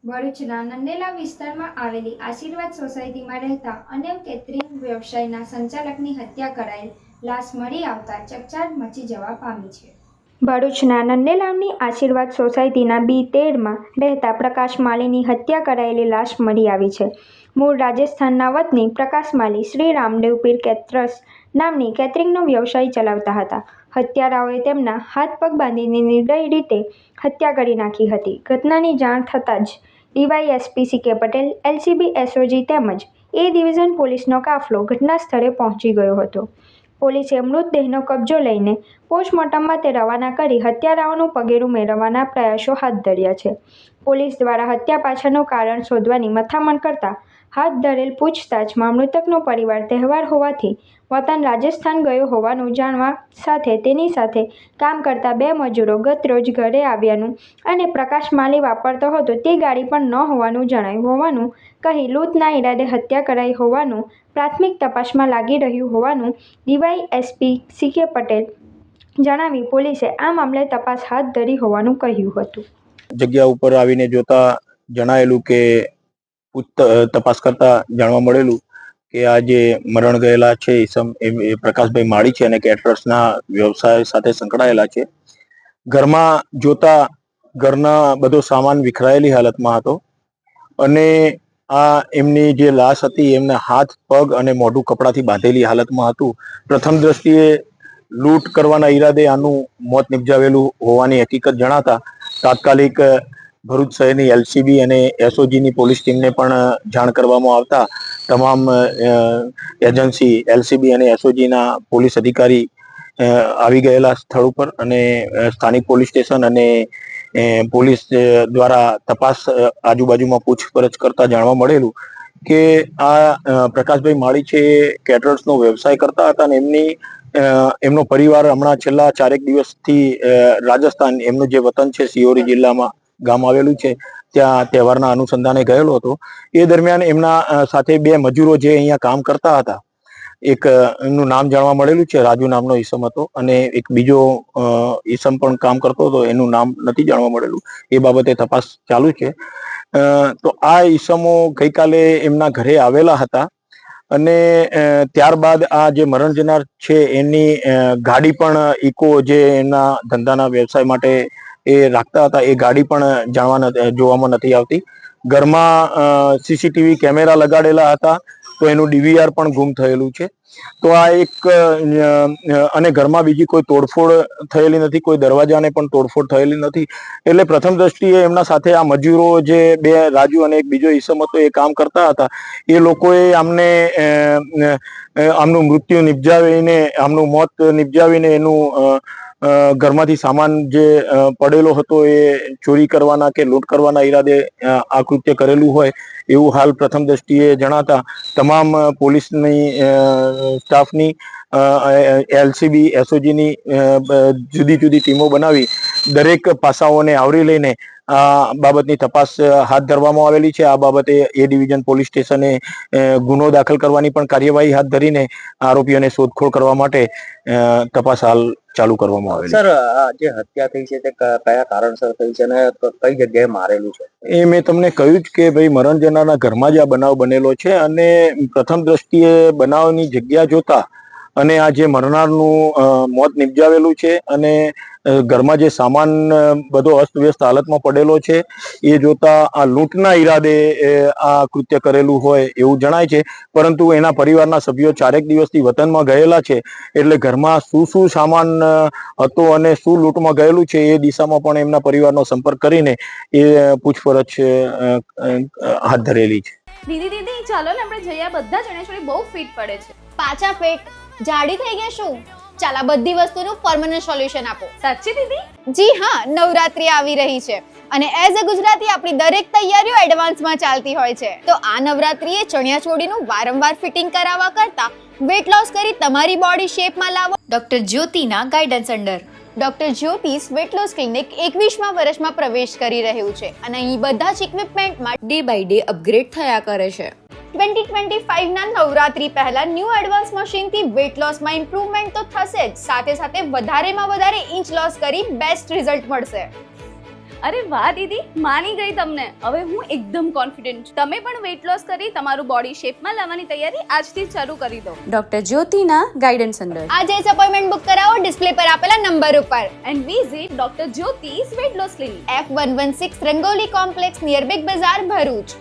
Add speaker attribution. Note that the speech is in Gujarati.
Speaker 1: ભરૂચના નંદેલા વિસ્તારમાં આવેલી આશીર્વાદ સોસાયટીમાં રહેતા અનેવ કેટરિંગ વ્યવસાયના સંચાલકની હત્યા કરાયેલ લાશ મળી આવતા ચકચાર મચી જવા પામી છે. ભરૂચના નંદેલાવની આશીર્વાદ સોસાયટીના B13માં રહેતા પ્રકાશ માલીની હત્યા કરાયેલી લાશ મળી આવી છે. મૂળ રાજસ્થાનના વતની પ્રકાશ માલી શ્રી રામદેવ પીર કેટરર્સ નામની કેટરિંગનો વ્યવસાય ચલાવતા હતા. હત્યારાઓએ તેમના હાથ પગ બાંધીને નિર્દય રીતે હત્યા કરી નાખી હતી. ઘટનાની જાણ થતાં જ DYSP CK Patel, LCB SOG તેમજ A ડિવિઝન પોલીસનો કાફલો ઘટના સ્થળે પહોંચી ગયો હતો. પોલીસે મૃતદેહનો કબજો લઈને પોસ્ટમોર્ટમ માટે રવાના કરી હત્યારાઓનું પગેરું મેળવવાના પ્રયાસો હાથ ધર્યા છે. પોલીસ દ્વારા હત્યા પાછળનું કારણ શોધવાની મથામણ કરતા હાથ ધરેલ પૂછતાછમાં મૃતકનો પરિવાર તહેવાર હોવાથી વતન રાજસ્થાન ગયો હોવાનું જાણવા સાથે તેની સાથે કામ કરતા 2 મજૂરો ગતરોજ ઘરે આવ્યાનું અને પ્રકાશ માલી વાપરતો હતો તે ગાડી પણ ન હોવાનું જણાયું હોવાનું કહી લૂંટના ઈરાદે હત્યા કરાઈ હોવાનું પ્રાથમિક તપાસમાં લાગી રહ્યું હોવાનું ડીવાયએસપી CK પટેલ જણાવી પોલીસે આ મામલે તપાસ હાથ ધરી હોવાનું કહ્યું હતું.
Speaker 2: જગ્યા ઉપર આવીને જોતા જણાયેલું કે તપાસ કરતા જાણવા મળેલું કે આ જે મરણ ગયેલા છે એ પ્રકાશભાઈ માળી છે અને કેટરર્સના વ્યવસાય સાથે સંકળાયેલા છે. ઘરમાં જોતા ઘરના બધો સામાન વિખરાયેલી હાલતમાં હતો અને આ એમની જે લાશ હતી એમના હાથ પગ અને મોઢું કપડાથી બાંધેલી હાલતમાં હતું. પ્રથમ દ્રષ્ટિએ લૂંટ કરવાના ઈરાદે આનું મોત નિપજાવેલું હોવાની હકીકત જણાતા તાત્કાલિક ભરૂચ શહેરની LCB અને SOGની પોલીસ ટીમને પણ જાણ કરવામાં આવતા તમામ એજન્સી LCB અને SOGના પોલીસ અધિકારી આવી ગયેલા સ્થળ ઉપર અને સ્થાનિક પોલીસ સ્ટેશન અને પોલીસ દ્વારા તપાસ આજુબાજુમાં પૂછપરછ કરતા જાણવા મળેલું કે આ પ્રકાશભાઈ માળી છે કેટરર્સનો વ્યવસાય કરતા હતા અને એમનો પરિવાર હમણાં છેલ્લા 4 દિવસથી રાજસ્થાન એમનું જે વતન છે સિયોરી જિલ્લામાં ગામ આવેલું છે ત્યાં તહેવારના અનુસંધાને ગયેલો હતો. એ દરમિયાન એમના સાથે 2 મજૂરો જે અહીંયા કામ કરતા હતા, એક એમનું નામ જાણવા મળેલું છે રાજુ નામનો ઈસમ હતો અને એક બીજો ઈસમ પણ કામ કરતો હતો એનું નામ નથી જાણવા મળેલું. એ બાબતે તપાસ ચાલુ છે. તો આ ઈસમો ગઈકાલે એમના ઘરે આવેલા હતા અને ત્યારબાદ આ જે મરણ જનાર છે એની ગાડી પણ ઇકો જે એના ધંધાના વ્યવસાય માટે એ રાખતા હતા એ ગાડી પણ જોવામાં નથી આવતી. ઘરમાં CCTV કેમેરા લગાડેલા હતા તો એનું DVR પણ ગુમ થયેલું છે. તો આ એક અને ઘરમાં બીજી કોઈ તોડફોડ થયેલી નથી, કોઈ દરવાજાને પણ તોડફોડ થયેલી નથી. એટલે પ્રથમ દ્રષ્ટિએ એમના સાથે આ મજૂરો જે 2 રાજુ અને એક બીજો ઈસમ હતો એ કામ કરતા હતા એ લોકોએ આમનું મૃત્યુ નિપજાવીને આમનું મોત નિપજાવીને એનું ઘરમાંથી સામાન જે પડેલો હતો એ ચોરી કરવાના કે લૂંટ કરવાના ઈરાદે આ કૃત્ય કરેલું હોય એવું હાલ પ્રથમ દ્રષ્ટિએ જણાતા તમામ પોલીસની સ્ટાફની LCB SOGની જુદી જુદી ટીમો બનાવી દરેક પાસાઓને આવરી લઈને આ બાબતની તપાસ હાથ ધરવામાં આવેલી છે. આ બાબતે A ડિવિઝન પોલીસ સ્ટેશને ગુનો દાખલ કરવાની પણ કાર્યવાહી હાથ ધરીને આરોપીઓને શોધખોળ કરવા માટે તપાસ હાલ ચાલુ કરવામાં આવેલી.
Speaker 3: સર, આ જે હત્યા થઈ છે તે કયા કારણસર થઈ છે અને કઈ જગ્યાએ મારેલું છે?
Speaker 2: એ મેં તમને કહ્યું જ કે ભાઈ મરણ જનારના ઘરમાં જ આ બનાવ બનેલો છે અને પ્રથમ દ્રષ્ટિએ બનાવની જગ્યા જોતા અને આ જે મરનારનું મોત નિપજાવેલું છે અને ઘરમાં જે સામાન બધો અસ્તવ્યસ્ત હાલતમાં પડેલો છે એ જોતા આ લૂંટના ઈરાદે આ કૃત્ય કરેલું હોય એવું જણાય છે. પરંતુ એના પરિવારના સભ્યો 4 દિવસથી વતનમાં ગયેલા છે એટલે ઘરમાં શું સામાન હતો અને શું લૂંટમાં ગયેલું છે એ દિશામાં પણ એમના પરિવારનો સંપર્ક કરીને એ પૂછપરછ હાથ ધરેલી છે.
Speaker 4: દીદી ચાલો ને આપણે જઈએ. બધા ચણેશ્વરી બહુ ફિટ પડે છે.
Speaker 5: પાછા પેટ જાડી થઈ ગયા શું? ચાલ આ બધી વસ્તુનું પરમેનન્ટ સોલ્યુશન આપો.
Speaker 4: સાચી દીદી?
Speaker 5: જી હા, નવરાત્રી આવી રહી છે અને એઝ અ ગુજરાતી આપણી દરેક તૈયારીઓ એડવાન્સમાં ચાલતી હોય છે. તો આ નવરાત્રીએ ચણિયા ચોળીનું વારંવાર ફિટિંગ કરાવવા કરતા વેટ લોસ કરી તમારી બોડી શેપમાં લાવો
Speaker 6: ડોક્ટર જ્યોતિના guidance under.
Speaker 5: Doctor Jyoti's weight loss clinic 21મા વર્ષમાં પ્રવેશ કરી રહ્યું છે અને અહીં બધા જ ઇક્વિપમેન્ટમાં
Speaker 6: ડે બાય ડે અપગ્રેડ થયા કરે છે.
Speaker 5: 2025ના નવરાત્રી પહેલા ન્યૂ એડવાન્સ મશીનથી વેટ લોસમાં ઇમ્પ્રુવમેન્ટ તો થશે જ, સાથે સાથે વધારેમાં વધારે ઇંચ લોસ કરી બેસ્ટ રિઝલ્ટ મળશે.
Speaker 4: અરે વાહ દીદી, માની ગઈ તમને. હવે હું એકદમ કોન્ફિડન્ટ છું. તમે પણ વેઇટ લોસ કરી તમારું બોડી શેપમાં લાવવાની તૈયારી આજથી જ શરૂ કરી દો.
Speaker 6: ડોક્ટર જ્યોતિના ગાઈડન્સ અંડર.
Speaker 5: આજે જ અપોઇન્ટમેન્ટ બુક કરાવો ડિસ્પ્લે પર આપેલા નંબર ઉપર.
Speaker 4: And visit doctor Jyoti's weight loss clinic.
Speaker 5: F116 Rangoli complex near Big Bazaar Bharuch.